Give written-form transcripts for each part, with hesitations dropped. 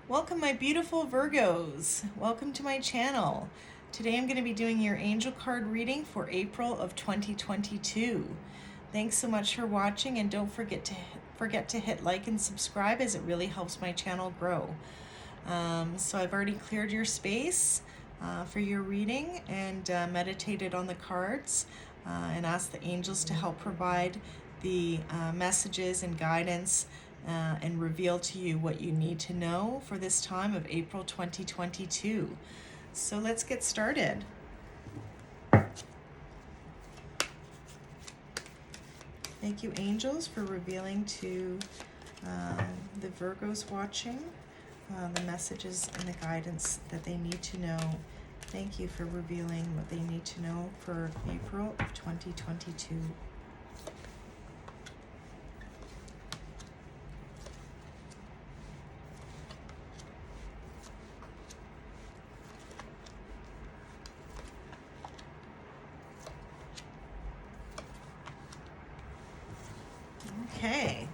Welcome, my beautiful Virgos. Welcome to my channel. Today I'm going to be doing your angel card reading for April of 2022. Thanks so much for watching, and don't forget to hit like and subscribe, as it really helps my channel grow. So I've already cleared your space for your reading and meditated on the cards and asked the angels to help provide the messages and guidance and reveal to you what you need to know for this time of April 2022. So let's get started. Thank you, angels, for revealing to the Virgos watching the messages and the guidance that they need to know. Thank you for revealing what they need to know for April of 2022. Okay.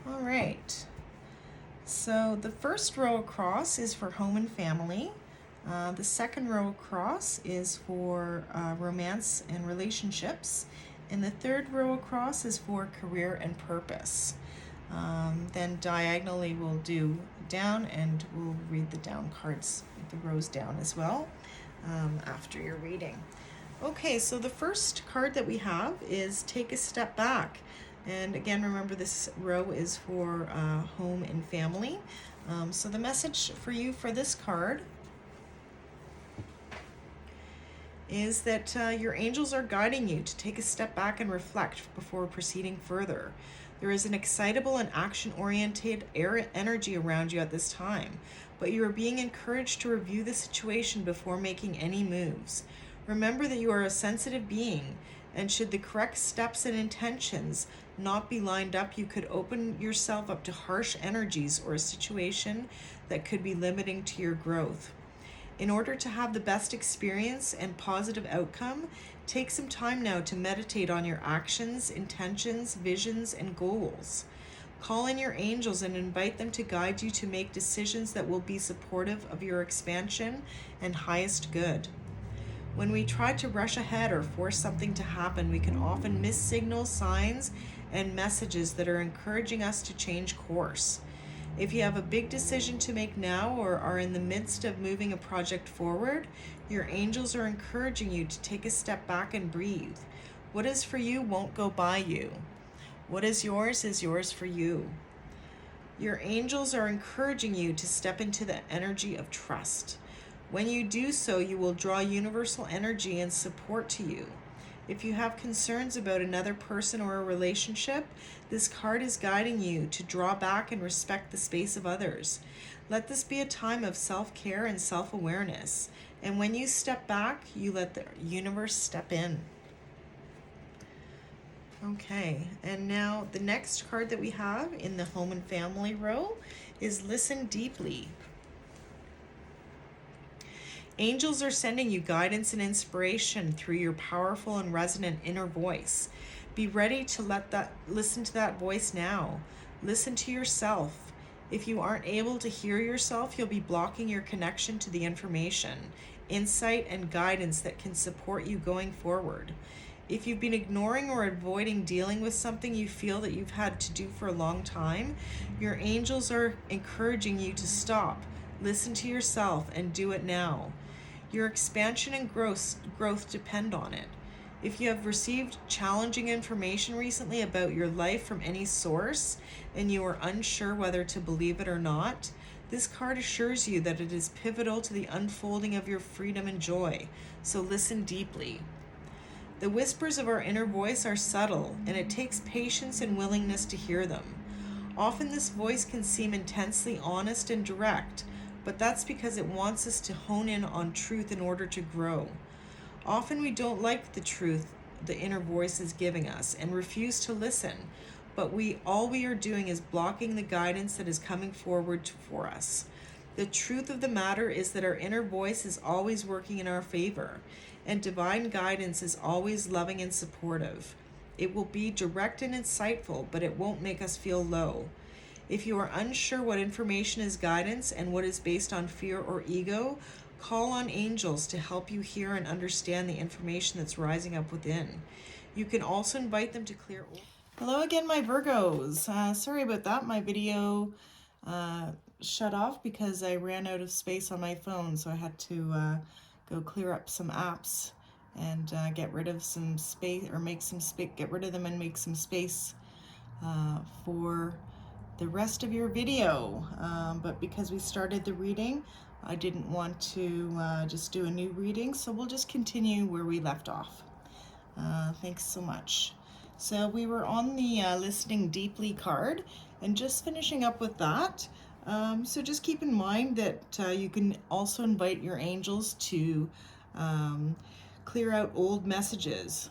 All right. So the first row across is for home and family. The second row across is for romance and relationships. And the third row across is for career and purpose. Then diagonally we'll do down, and we'll read the down cards, the rows down as well, after your reading. Okay, so the first card that we have is Take a Step Back. And again, remember, this row is for home and family. So the message for you for this card is that your angels are guiding you to take a step back and reflect before proceeding further. There is an excitable and action-oriented energy around you at this time, but you are being encouraged to review the situation before making any moves. Remember that you are a sensitive being, and should the correct steps and intentions not be lined up, you could open yourself up to harsh energies or a situation that could be limiting to your growth. In order to have the best experience and positive outcome, take some time now to meditate on your actions, intentions, visions, and goals. Call in your angels and invite them to guide you to make decisions that will be supportive of your expansion and highest good. When we try to rush ahead or force something to happen, we can often miss signals, signs, and messages that are encouraging us to change course. If you have a big decision to make now or are in the midst of moving a project forward, your angels are encouraging you to take a step back and breathe. What is for you won't go by you. What is yours for you. Your angels are encouraging you to step into the energy of trust. When you do so, you will draw universal energy and support to you. If you have concerns about another person or a relationship, this card is guiding you to draw back and respect the space of others. Let this be a time of self-care and self-awareness. And when you step back, you let the universe step in. Okay, and now the next card that we have in the home and family row is Listen Deeply. Angels are sending you guidance and inspiration through your powerful and resonant inner voice. Be ready to listen to that voice now. Listen to yourself. If you aren't able to hear yourself, you'll be blocking your connection to the information, insight, and guidance that can support you going forward. If you've been ignoring or avoiding dealing with something you feel that you've had to do for a long time, your angels are encouraging you to stop, listen to yourself, and do it now. Your expansion and growth depend on it. If you have received challenging information recently about your life from any source and you are unsure whether to believe it or not, this card assures you that it is pivotal to the unfolding of your freedom and joy. So listen deeply. The whispers of our inner voice are subtle, and it takes patience and willingness to hear them. Often this voice can seem intensely honest and direct, but that's because it wants us to hone in on truth in order to grow. Often we don't like the truth the inner voice is giving us and refuse to listen, but all we are doing is blocking the guidance that is coming forward for us. The truth of the matter is that our inner voice is always working in our favor, and divine guidance is always loving and supportive. It will be direct and insightful, but it won't make us feel low. If you are unsure what information is guidance and what is based on fear or ego, call on angels to help you hear and understand the information that's rising up within. You can also invite them to clear. Hello again, my Virgos. Sorry about that. My video shut off because I ran out of space on my phone, so I had to go clear up some apps and get rid of some space, or make some space, get rid of them and make some space for the rest of your video. But because we started the reading, I didn't want to just do a new reading, so we'll just continue where we left off. Thanks so much. So we were on the Listening Deeply card and just finishing up with that. So just keep in mind that you can also invite your angels to clear out old messages,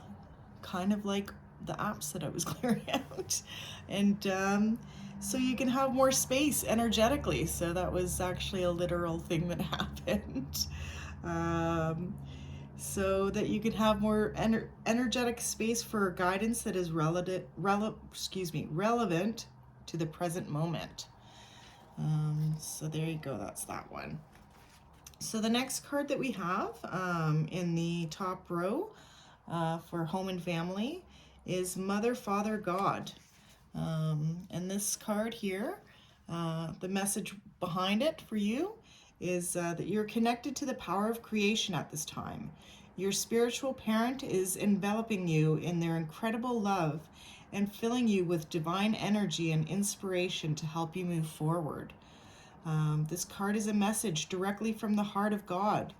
kind of like the apps that I was clearing out. And so you can have more space energetically. So that was actually a literal thing that happened. So that you can have more energetic space for guidance that is relevant to the present moment. So there you go, that's that one. So the next card that we have in the top row for home and family is Mother, Father, God. And this card here, the message behind it for you is that you're connected to the power of creation at this time. Your spiritual parent is enveloping you in their incredible love and filling you with divine energy and inspiration to help you move forward. This card is a message directly from the heart of God.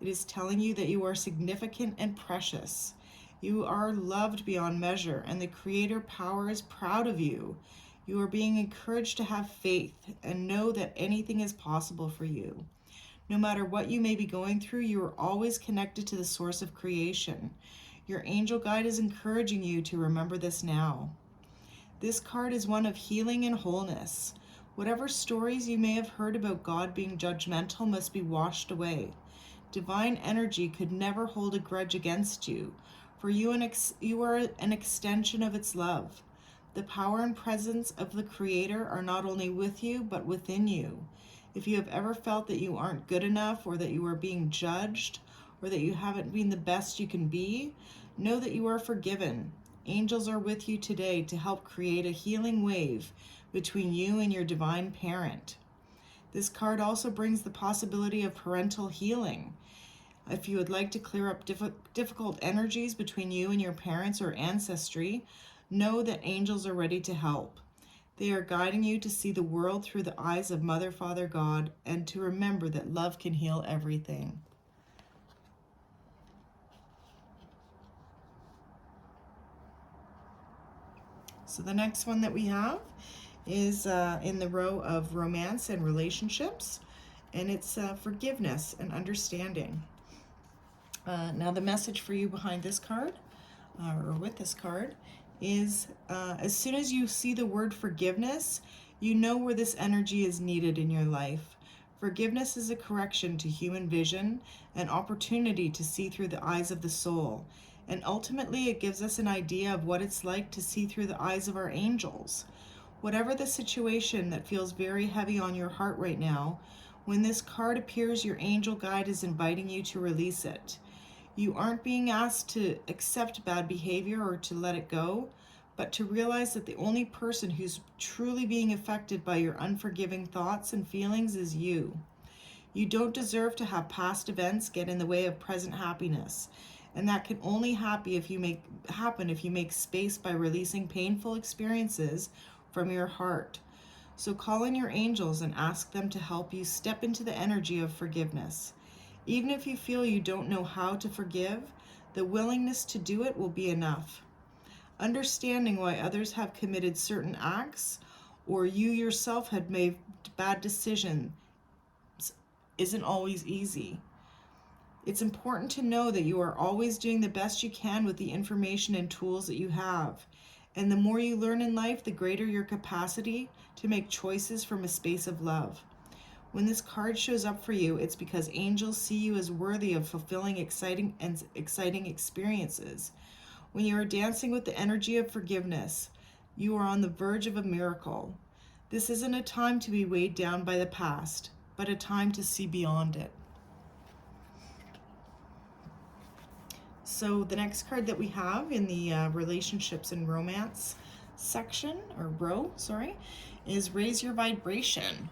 It is telling you that you are significant and precious. You are loved beyond measure, and the Creator power is proud of you. You are being encouraged to have faith and know that anything is possible for you. No matter what you may be going through, you are always connected to the source of creation. Your angel guide is encouraging you to remember this now. This card is one of healing and wholeness. Whatever stories you may have heard about God being judgmental must be washed away. Divine energy could never hold a grudge against you, for you are an extension of its love. The power and presence of the Creator are not only with you, but within you. If you have ever felt that you aren't good enough, or that you are being judged, or that you haven't been the best you can be, know that you are forgiven. Angels are with you today to help create a healing wave between you and your divine parent. This card also brings the possibility of parental healing. If you would like to clear up difficult energies between you and your parents or ancestry, know that angels are ready to help. They are guiding you to see the world through the eyes of Mother, Father, God, and to remember that love can heal everything. So the next one that we have is in the row of romance and relationships, and it's forgiveness and understanding. Now the message for you behind this card, or with this card, is as soon as you see the word forgiveness, you know where this energy is needed in your life. Forgiveness is a correction to human vision, an opportunity to see through the eyes of the soul, and ultimately it gives us an idea of what it's like to see through the eyes of our angels. Whatever the situation that feels very heavy on your heart right now, when this card appears, your angel guide is inviting you to release it. You aren't being asked to accept bad behavior or to let it go, but to realize that the only person who's truly being affected by your unforgiving thoughts and feelings is you. You don't deserve to have past events get in the way of present happiness, and that can only happen if you make space by releasing painful experiences from your heart. So call in your angels and ask them to help you step into the energy of forgiveness. Even if you feel you don't know how to forgive, the willingness to do it will be enough. Understanding why others have committed certain acts, or you yourself had made bad decisions, isn't always easy. It's important to know that you are always doing the best you can with the information and tools that you have. And the more you learn in life, the greater your capacity to make choices from a space of love. When this card shows up for you, it's because angels see you as worthy of fulfilling exciting experiences. When you are dancing with the energy of forgiveness, you are on the verge of a miracle. This isn't a time to be weighed down by the past, but a time to see beyond it. So the next card that we have in the relationships and romance section, or row, sorry, is raise your vibration.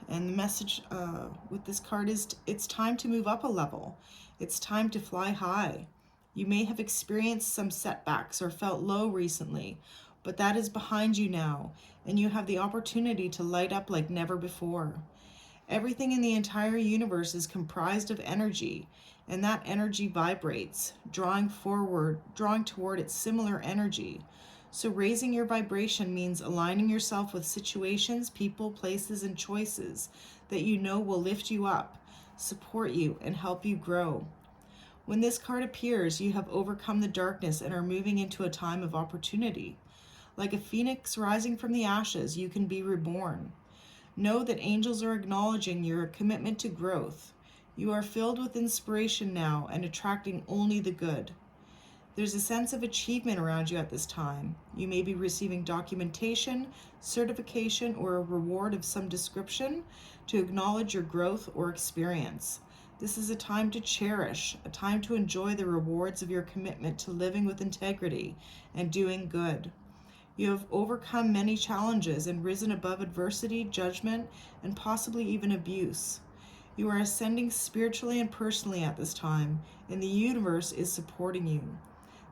And the message with this card is it's time to move up a level. It's time to fly high. You may have experienced some setbacks or felt low recently, but that is behind you now, and you have the opportunity to light up like never before. Everything in the entire universe is comprised of energy, and that energy vibrates, drawing toward its similar energy. So raising your vibration means aligning yourself with situations, people, places, and choices that you know will lift you up, support you, and help you grow. When this card appears, you have overcome the darkness and are moving into a time of opportunity. Like a phoenix rising from the ashes, you can be reborn. Know that angels are acknowledging your commitment to growth. You are filled with inspiration now and attracting only the good. There's a sense of achievement around you at this time. You may be receiving documentation, certification, or a reward of some description to acknowledge your growth or experience. This is a time to cherish, a time to enjoy the rewards of your commitment to living with integrity and doing good. You have overcome many challenges and risen above adversity, judgment, and possibly even abuse. You are ascending spiritually and personally at this time, and the universe is supporting you.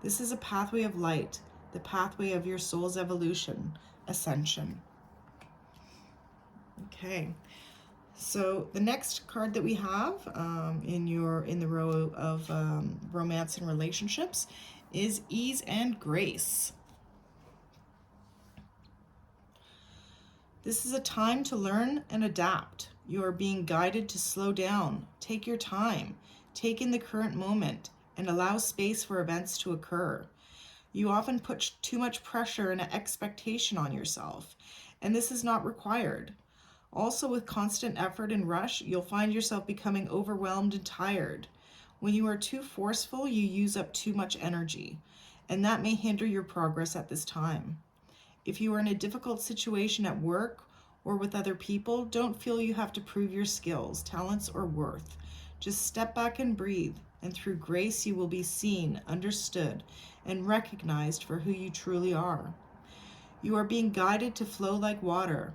This is a pathway of light, the pathway of your soul's evolution, ascension. Okay, so the next card that we have in the row of romance and relationships is ease and grace. This is a time to learn and adapt. You are being guided to slow down, take your time, take in the current moment, and allow space for events to occur. You often put too much pressure and expectation on yourself, and this is not required. Also, with constant effort and rush, you'll find yourself becoming overwhelmed and tired. When you are too forceful, you use up too much energy, and that may hinder your progress at this time. If you are in a difficult situation at work or with other people, don't feel you have to prove your skills, talents, or worth. Just step back and breathe, and through grace you will be seen, understood, and recognized for who you truly are. You are being guided to flow like water.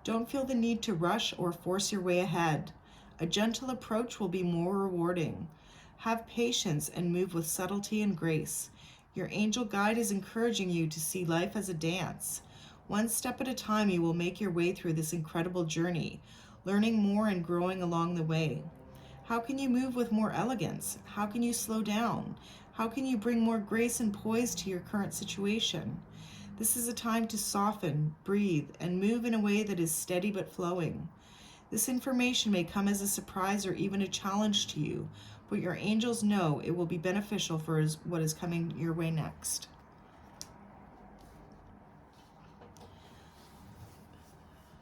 Don't feel the need to rush or force your way ahead. A gentle approach will be more rewarding. Have patience and move with subtlety and grace. Your angel guide is encouraging you to see life as a dance. One step at a time, you will make your way through this incredible journey, learning more and growing along the way. How can you move with more elegance? How can you slow down? How can you bring more grace and poise to your current situation? This is a time to soften, breathe, and move in a way that is steady but flowing. This information may come as a surprise or even a challenge to you, but your angels know it will be beneficial for what is coming your way next.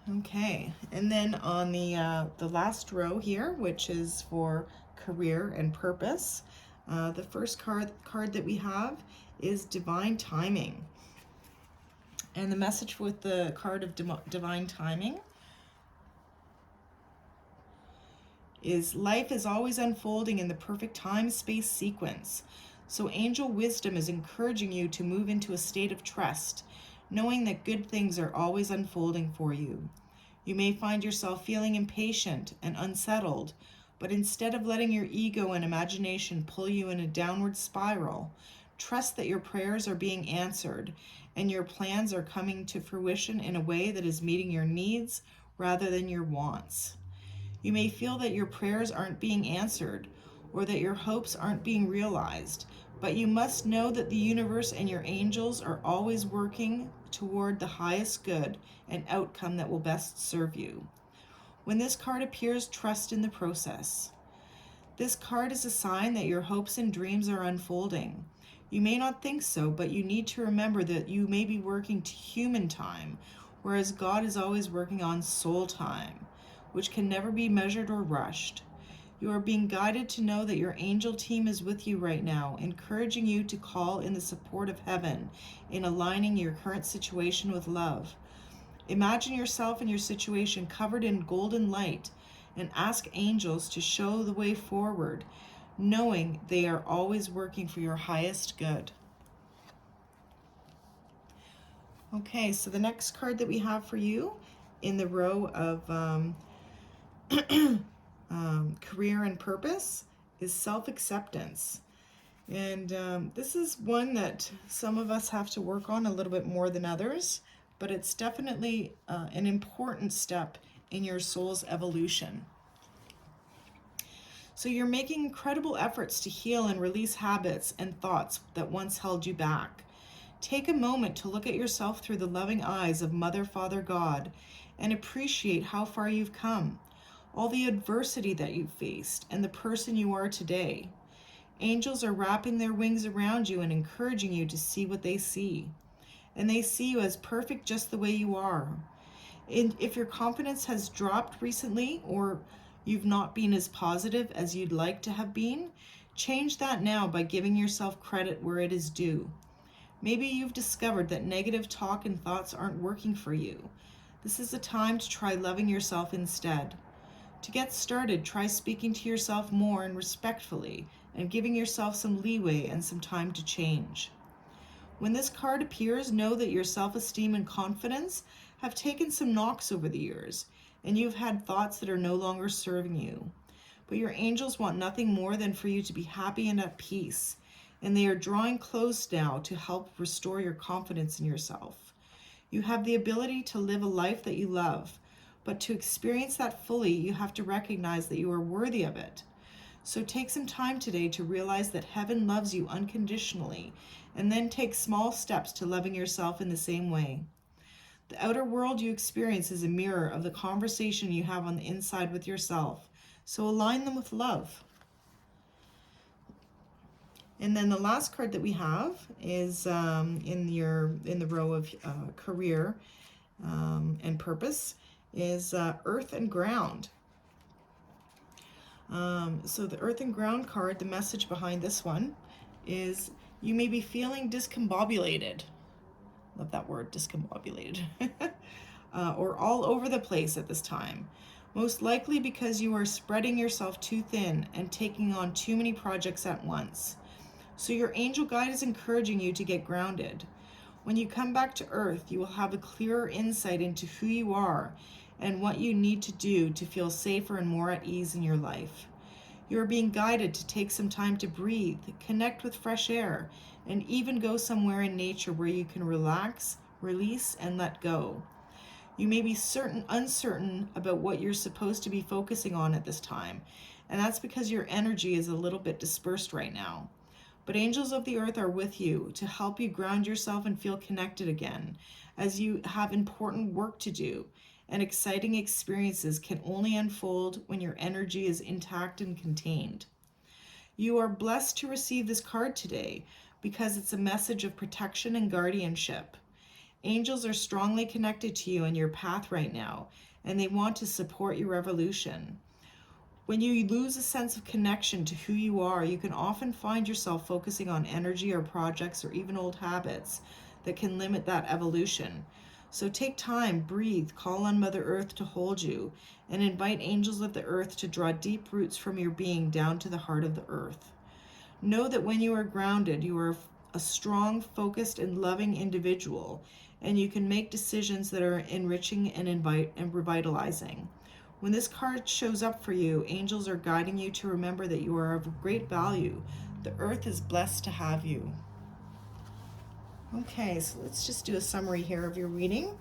Okay, and then on the last row here, which is for career and purpose, the first card that we have is divine timing. And the message with the card of divine timing is life is always unfolding in the perfect time-space sequence. So angel wisdom is encouraging you to move into a state of trust, knowing that good things are always unfolding for you. You may find yourself feeling impatient and unsettled, but instead of letting your ego and imagination pull you in a downward spiral, trust that your prayers are being answered and your plans are coming to fruition in a way that is meeting your needs rather than your wants. You may feel that your prayers aren't being answered or that your hopes aren't being realized, but you must know that the universe and your angels are always working toward the highest good and outcome that will best serve you. When this card appears, trust in the process. This card is a sign that your hopes and dreams are unfolding. You may not think so, but you need to remember that you may be working to human time, whereas God is always working on soul time, which can never be measured or rushed. You are being guided to know that your angel team is with you right now, encouraging you to call in the support of heaven in aligning your current situation with love. Imagine yourself and your situation covered in golden light and ask angels to show the way forward, knowing they are always working for your highest good. Okay, so the next card that we have for you in the row of career and purpose is self-acceptance. And this is one that some of us have to work on a little bit more than others, but it's definitely an important step in your soul's evolution. So you're making incredible efforts to heal and release habits and thoughts that once held you back. Take a moment to look at yourself through the loving eyes of Mother, Father, God, and appreciate how far you've come, all the adversity that you've faced, and the person you are today. Angels are wrapping their wings around you and encouraging you to see what they see. And they see you as perfect just the way you are. And if your confidence has dropped recently, or you've not been as positive as you'd like to have been, change that now by giving yourself credit where it is due. Maybe you've discovered that negative talk and thoughts aren't working for you. This is a time to try loving yourself instead. To get started, try speaking to yourself more and respectfully, and giving yourself some leeway and some time to change. When this card appears, know that your self-esteem and confidence have taken some knocks over the years, and you've had thoughts that are no longer serving you. But your angels want nothing more than for you to be happy and at peace, and they are drawing close now to help restore your confidence in yourself. You have the ability to live a life that you love, but to experience that fully, you have to recognize that you are worthy of it. So take some time today to realize that heaven loves you unconditionally, and then take small steps to loving yourself in the same way. The outer world you experience is a mirror of the conversation you have on the inside with yourself, so align them with love. And then the last card that we have is in the row of career and purpose is Earth and Ground. So the Earth and Ground card, the message behind this one is you may be feeling discombobulated. Love that word, discombobulated. Or all over the place at this time. Most likely because you are spreading yourself too thin and taking on too many projects at once. So your angel guide is encouraging you to get grounded. When you come back to Earth, you will have a clearer insight into who you are and what you need to do to feel safer and more at ease in your life. You are being guided to take some time to breathe, connect with fresh air, and even go somewhere in nature where you can relax, release, and let go. You may be uncertain about what you're supposed to be focusing on at this time, and that's because your energy is a little bit dispersed right now. But angels of the earth are with you to help you ground yourself and feel connected again, as you have important work to do, and exciting experiences can only unfold when your energy is intact and contained. You are blessed to receive this card today because it's a message of protection and guardianship. Angels are strongly connected to you and your path right now, and they want to support your evolution. When you lose a sense of connection to who you are, you can often find yourself focusing on energy or projects or even old habits that can limit that evolution. So take time, breathe, call on Mother Earth to hold you, and invite angels of the earth to draw deep roots from your being down to the heart of the earth. Know that when you are grounded, you are a strong, focused, and loving individual, and you can make decisions that are enriching and revitalizing. When this card shows up for you, angels are guiding you to remember that you are of great value. The earth is blessed to have you. Okay, so let's just do a summary here of your reading.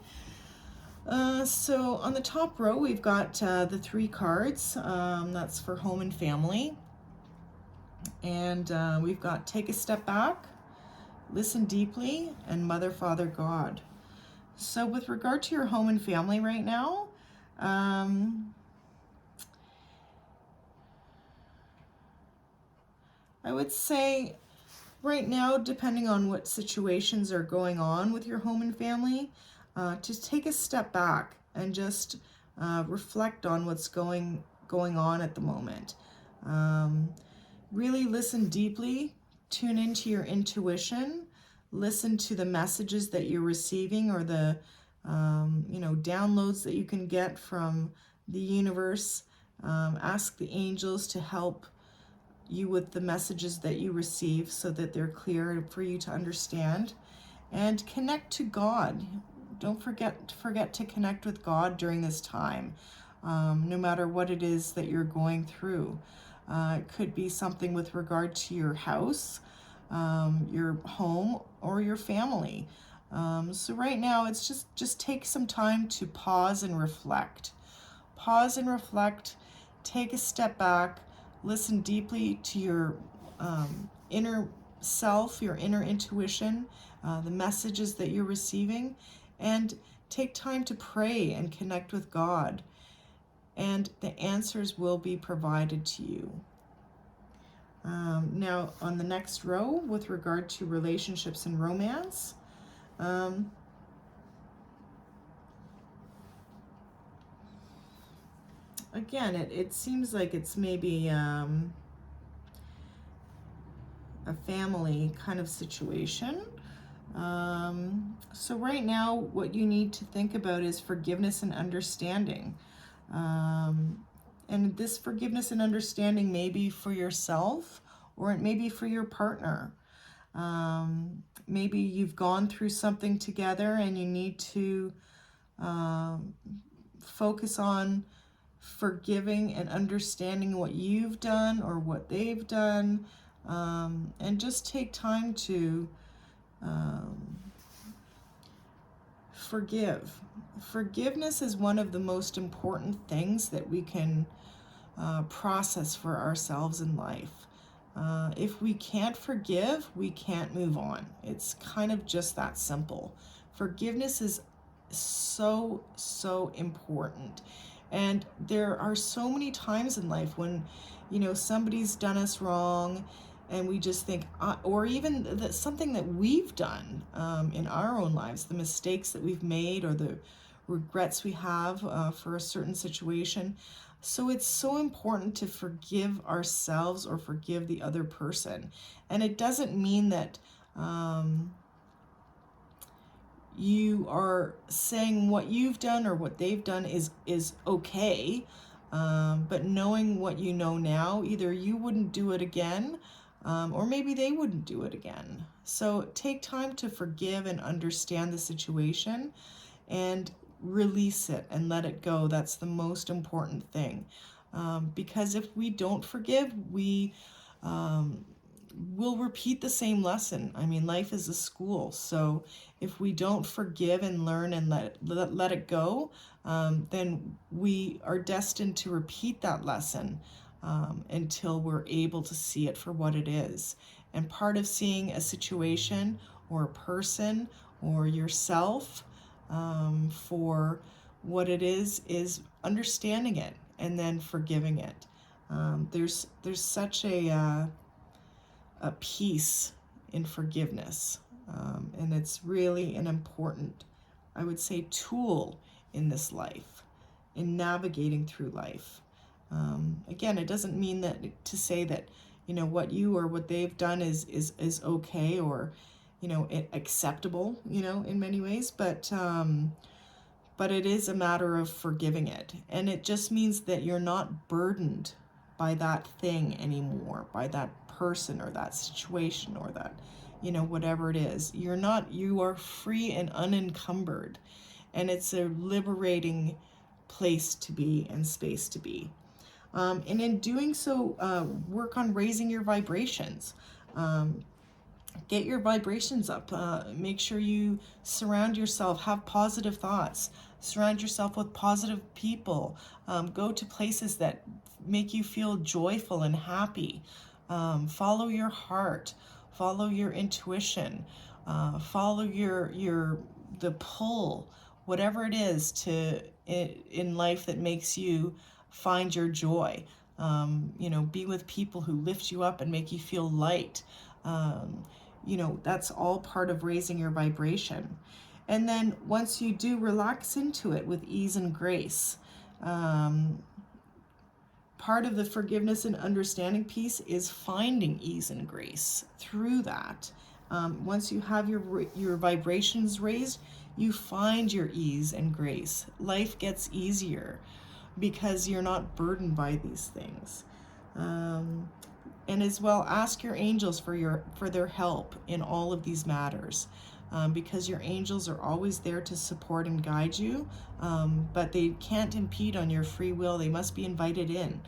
So on the top row, we've got the 3 cards. That's for home and family. And we've got Take a Step Back, Listen Deeply, and Mother, Father, God. So with regard to your home and family right now, I would say right now, depending on what situations are going on with your home and family, to take a step back and just reflect on what's going on at the moment. Really listen deeply, tune into your intuition, listen to the messages that you're receiving or the downloads that you can get from the universe. Ask the angels to help you with the messages that you receive so that they're clear for you to understand. And connect to God. Don't forget to connect with God during this time, no matter what it is that you're going through. It could be something with regard to your house, your home, or your family. So right now, it's just take some time to pause and reflect. Pause and reflect. Take a step back. Listen deeply to your inner self, your inner intuition, the messages that you're receiving, and take time to pray and connect with God. And the answers will be provided to you. Now, on the next row, with regard to relationships and romance, again, it seems like it's maybe a family kind of situation. So right now, what you need to think about is forgiveness and understanding. And this forgiveness and understanding may be for yourself, or it may be for your partner. Maybe you've gone through something together and you need to focus on forgiving and understanding what you've done or what they've done, and just take time to forgive. Forgiveness is one of the most important things that we can process for ourselves in life. If we can't forgive, we can't move on. It's kind of just that simple. Forgiveness is so important. And there are so many times in life when, somebody's done us wrong and we just think, or even something that we've done in our own lives, the mistakes that we've made or the regrets we have for a certain situation. So it's so important to forgive ourselves or forgive the other person. And it doesn't mean that you are saying what you've done or what they've done is okay. But knowing what you know now, either you wouldn't do it again, or maybe they wouldn't do it again. So take time to forgive and understand the situation and release it and let it go. That's the most important thing. Because if we don't forgive, we will repeat the same lesson. I mean, life is a school. So if we don't forgive and learn and let it go, then we are destined to repeat that lesson until we're able to see it for what it is. And part of seeing a situation or a person or yourself for what it is understanding it and then forgiving it. There's such a peace in forgiveness, and it's really an important, I would say, tool in this life, in navigating through life. Again, it doesn't mean that to say that what you or what they've done is okay or acceptable in many ways, but it is a matter of forgiving it. And it just means that you're not burdened by that thing anymore, by that person or that situation or that, whatever it is. You are free and unencumbered. And it's a liberating place to be and space to be. And in doing so, work on raising your vibrations. Get your vibrations up. Make sure you surround yourself, have positive thoughts, surround yourself with positive people. Go to places that make you feel joyful and happy. Follow your heart, follow your intuition, follow the pull, whatever it is in life that makes you find your joy. Be with people who lift you up and make you feel light. That's all part of raising your vibration. And then once you do, relax into it with ease and grace. Part of the forgiveness and understanding piece is finding ease and grace through that. Once you have your vibrations raised, you find your ease and grace. Life gets easier because you're not burdened by these things. And as well, ask your angels for their help in all of these matters, because your angels are always there to support and guide you, but they can't impede on your free will. They must be invited in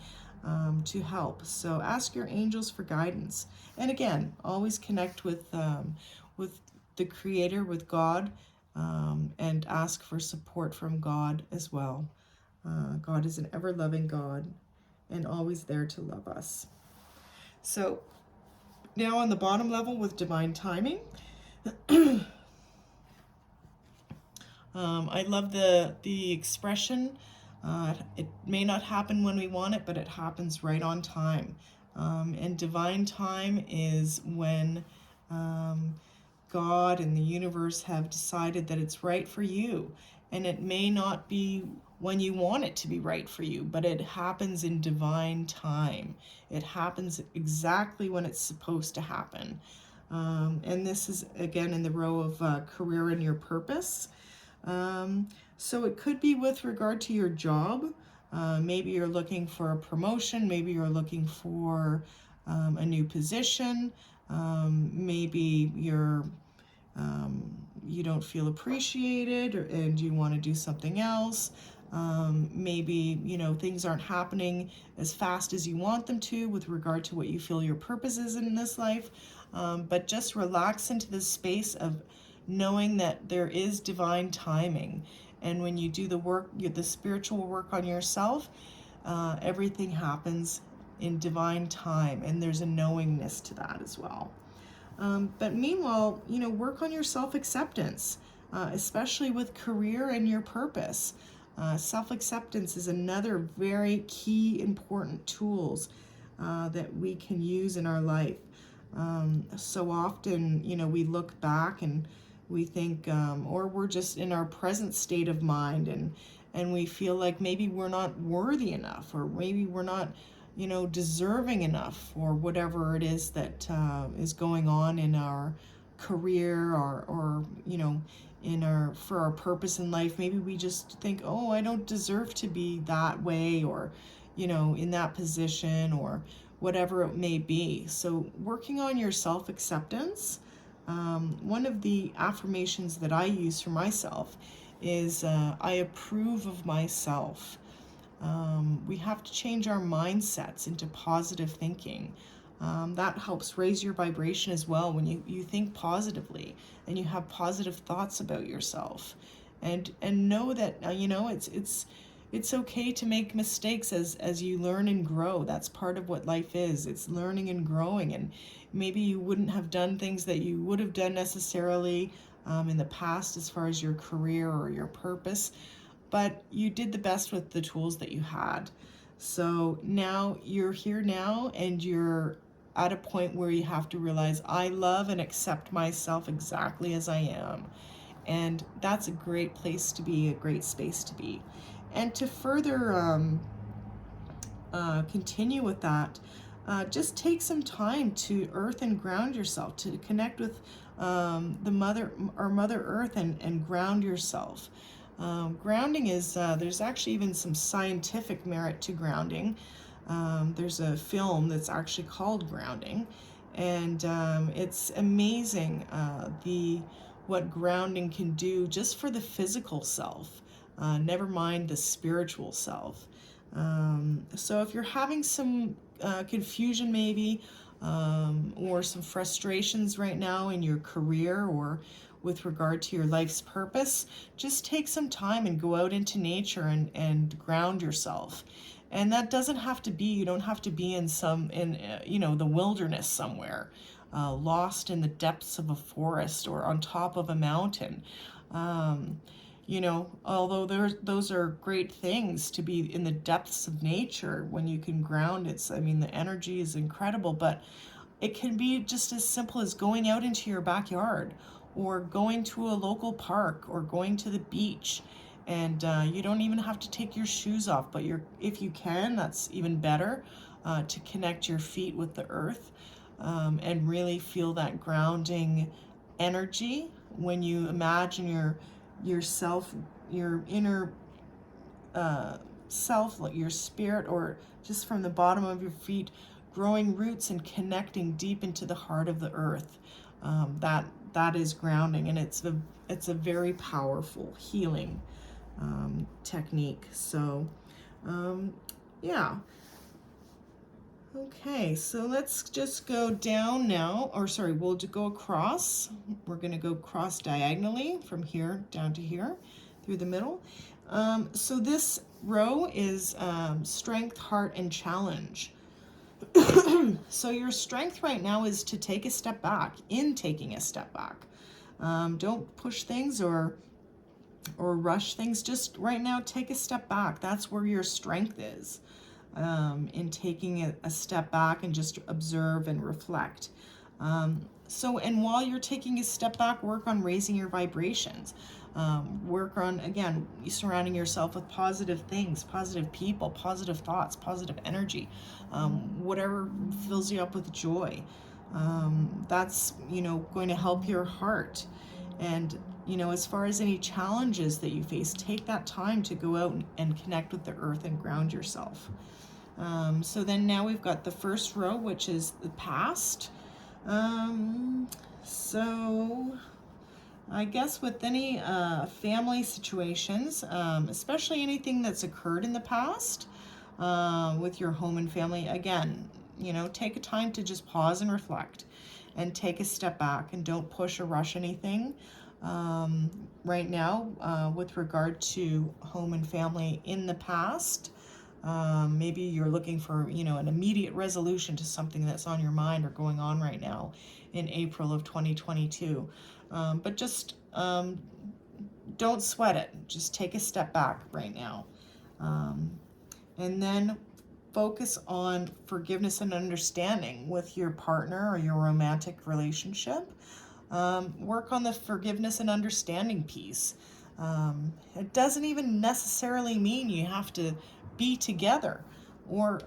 to help. So ask your angels for guidance, and again, always connect with the Creator, with God, and ask for support from God as well. God is an ever-loving God and always there to love us. So now on the bottom level with divine timing, I love the expression, it may not happen when we want it, but it happens right on time. And divine time is when God and the universe have decided that it's right for you. And it may not be when you want it to be right for you, but it happens in divine time. It happens exactly when it's supposed to happen. And this is, again, in the row of career and your purpose. So it could be with regard to your job. Maybe you're looking for a promotion. Maybe you're looking for a new position. Maybe you don't feel appreciated, and you want to do something else. Maybe things aren't happening as fast as you want them to with regard to what you feel your purpose is in this life. But just relax into this space of knowing that there is divine timing, and when you do the work, the spiritual work on yourself, everything happens in divine time, and there's a knowingness to that as well. But meanwhile, work on your self-acceptance, especially with career and your purpose. Self-acceptance is another very key, important tools that we can use in our life. So often, we look back and we think, or we're just in our present state of mind, and we feel like maybe we're not worthy enough, or maybe we're not deserving enough, or whatever it is that is going on in our career, or for our purpose in life. Maybe we just think, oh, I don't deserve to be that way, or in that position, or whatever it may be. So working on your self-acceptance, one of the affirmations that I use for myself is I approve of myself. We have to change our mindsets into positive thinking. That helps raise your vibration as well when you think positively and you have positive thoughts about yourself. And know that it's okay to make mistakes as you learn and grow. That's part of what life is. It's learning and growing, and maybe you wouldn't have done things that you would have done necessarily in the past as far as your career or your purpose, but you did the best with the tools that you had. So now you're here now, and you're at a point where you have to realize, I love and accept myself exactly as I am. And that's a great place to be, a great space to be. And to further continue with that, just take some time to earth and ground yourself, to connect with the Mother Earth, and ground yourself. Grounding is, there's actually even some scientific merit to grounding. There's a film that's actually called Grounding, and it's amazing what grounding can do just for the physical self, never mind the spiritual self. So if you're having some confusion maybe, or some frustrations right now in your career or with regard to your life's purpose, just take some time and go out into nature and ground yourself. And that doesn't have to be, you don't have to be in the wilderness somewhere, lost in the depths of a forest or on top of a mountain. Although those are great things to be in the depths of nature when you can ground it. The energy is incredible, but it can be just as simple as going out into your backyard, or going to a local park, or going to the beach. And you don't even have to take your shoes off, but if you can, that's even better, to connect your feet with the earth, and really feel that grounding energy when you imagine yourself, your inner self, like your spirit, or just from the bottom of your feet, growing roots and connecting deep into the heart of the earth. That is grounding, and it's a very powerful healing technique. So yeah. Okay, so let's just go down now, or sorry, we'll go across. We're going to go cross diagonally from here down to here through the middle. So this row is strength, heart, and challenge. So your strength right now is to take a step back. In taking a step back, don't push things or rush things. Just right now, take a step back. That's where your strength is. In taking a step back and just observe and reflect. And while you're taking a step back, work on raising your vibrations. Work on, again, surrounding yourself with positive things, positive people, positive thoughts, positive energy, whatever fills you up with joy. That's, going to help your heart. And, as far as any challenges that you face, take that time to go out and connect with the earth and ground yourself. So then now we've got the first row, which is the past. So I guess with any family situations, especially anything that's occurred in the past with your home and family, again, take a time to just pause and reflect and take a step back, and don't push or rush anything. Right now, with regard to home and family in the past, maybe you're looking for, an immediate resolution to something that's on your mind or going on right now in April of 2022. But just don't sweat it. Just take a step back right now. And then focus on forgiveness and understanding with your partner or your romantic relationship. Work on the forgiveness and understanding piece. It doesn't even necessarily mean you have to be together, or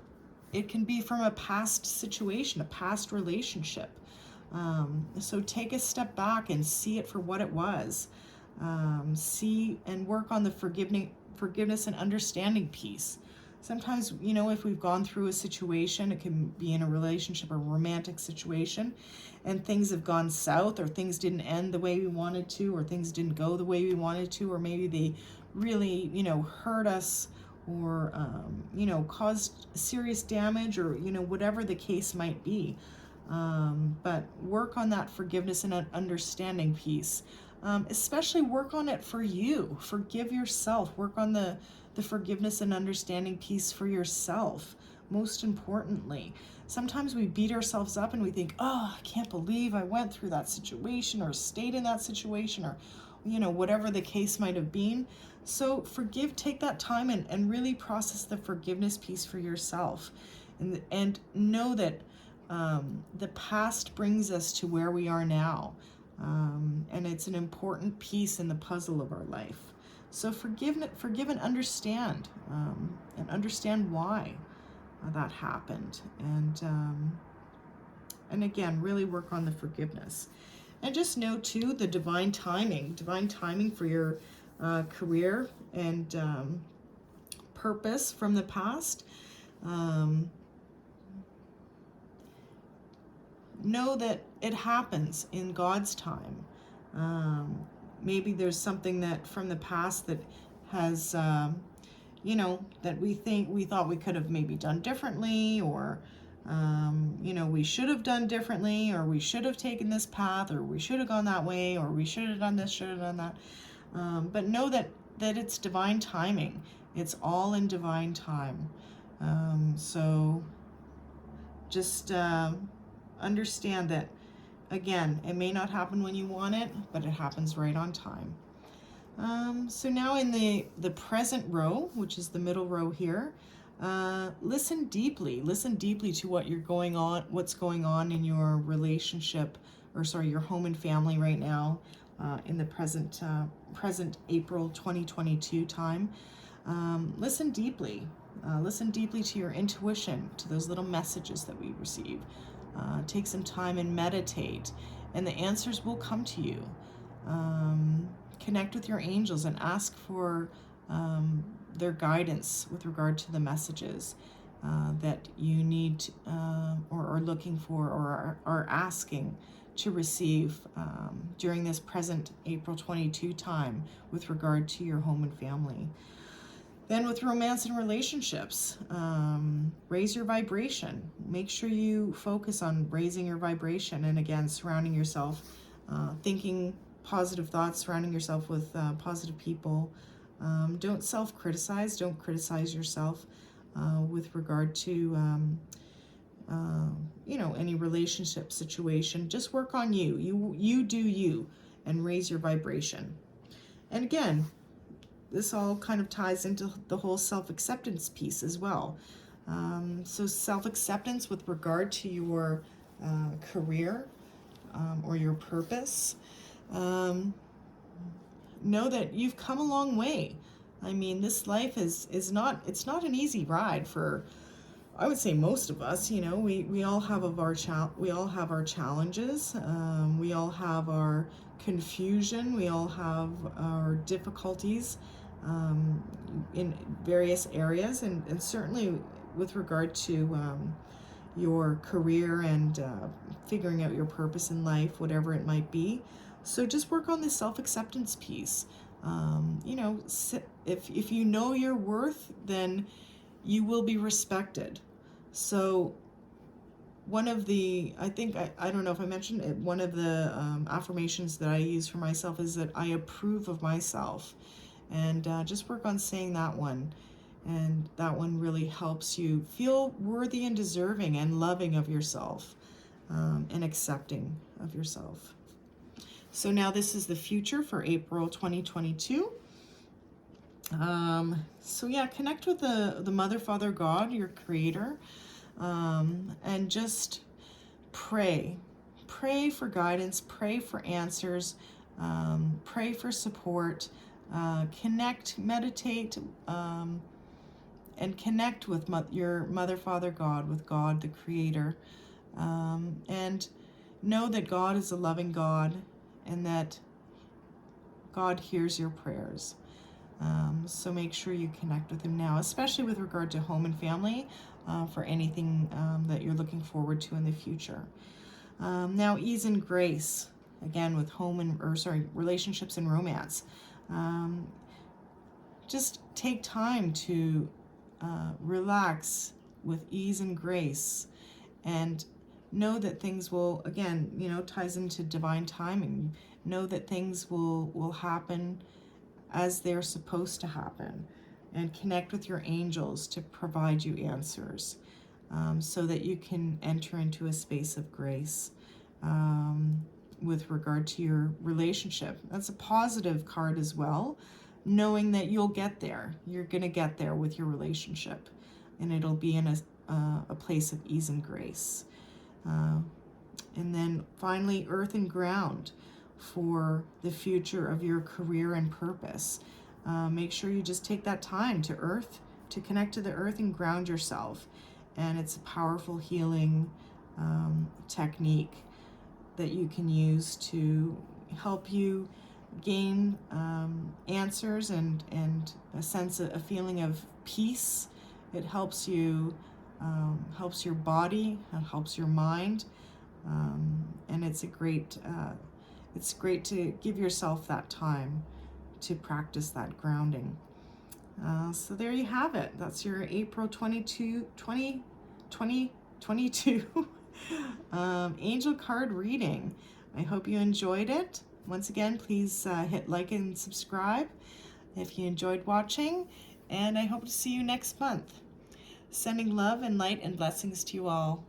it can be from a past situation, a past relationship. So take a step back and see it for what it was. See and work on the forgiveness and understanding piece. Sometimes, if we've gone through a situation, it can be in a relationship or romantic situation, and things have gone south, or things didn't end the way we wanted to, or things didn't go the way we wanted to, or maybe they really, hurt us, or, caused serious damage, or, whatever the case might be. But work on that forgiveness and understanding piece. Especially work on it for you. Forgive yourself. Work on the forgiveness and understanding piece for yourself, most importantly. Sometimes we beat ourselves up and we think, oh, I can't believe I went through that situation or stayed in that situation, or, whatever the case might have been. So take that time and really process the forgiveness piece for yourself. And know that the past brings us to where we are now. And it's an important piece in the puzzle of our life. So forgive and understand why that happened. And again, really work on the forgiveness. And just know too, the divine timing for your career and purpose from the past. Know that it happens in God's time. Maybe there's something that from the past that has, that we thought we could have maybe done differently, or, we should have done differently, or we should have taken this path, or we should have gone that way, or we should have done this, should have done that. But know that it's divine timing. It's all in divine time. So just understand that, again, it may not happen when you want it, but it happens right on time. So now in the present row, which is the middle row here, listen deeply to what's going on in your relationship, your home and family right now, in the present April 2022 time. Listen deeply to your intuition, to those little messages that we receive. Take some time and meditate, and the answers will come to you. connect with your angels and ask for their guidance with regard to the messages that you need or are looking for or are asking to receive during this present April 22 time with regard to your home and family. Then with romance and relationships, raise your vibration. Make sure you focus on raising your vibration, and again, surrounding yourself, thinking positive thoughts, surrounding yourself with positive people. Don't self-criticize. Don't criticize yourself with regard to any relationship situation. Just work on you. You do you, and raise your vibration. And again, this all kind of ties into the whole self-acceptance piece as well. So self-acceptance with regard to your career or your purpose. Know that you've come a long way. I mean, this life it's not an easy ride for, I would say, most of us. We all have our challenges. We all have our confusion. We all have our difficulties in various areas, and certainly with regard to your career and figuring out your purpose in life, whatever it might be. So just work on the self-acceptance piece. If you know your worth, then you will be respected. So one of the, I don't know if I mentioned it, one of the affirmations that I use for myself is that I approve of myself. And just work on saying that one. And that one really helps you feel worthy and deserving and loving of yourself and accepting of yourself. So now this is the future for April 2022. So yeah, connect with the Mother, Father, God, your creator, and just pray. Pray for guidance, pray for answers, pray for support. Connect, meditate, and connect with your Mother, Father, God, with God, the Creator. And know that God is a loving God and that God hears your prayers. So make sure you connect with Him now, especially with regard to home and family, for anything that you're looking forward to in the future. Now, ease and grace, again, with relationships and romance. Just take time to relax with ease and grace, and know that things will, again, ties into divine timing. Know that things will happen as they're supposed to happen, and connect with your angels to provide you answers, so that you can enter into a space of grace with regard to your relationship. That's a positive card as well, knowing that you'll get there. You're going to get there with your relationship, and it'll be in a place of ease and grace. And then finally, earth and ground for the future of your career and purpose. Make sure you just take that time to connect to the earth and ground yourself. And it's a powerful healing technique that you can use to help you gain answers and a feeling of peace. It helps you, helps your body, it helps your mind, and it's great to give yourself that time to practice that grounding. So there you have it. That's your April 2022 angel card reading. I hope you enjoyed it. Once again, please hit like and subscribe if you enjoyed watching, and I hope to see you next month. Sending love and light and blessings to you all.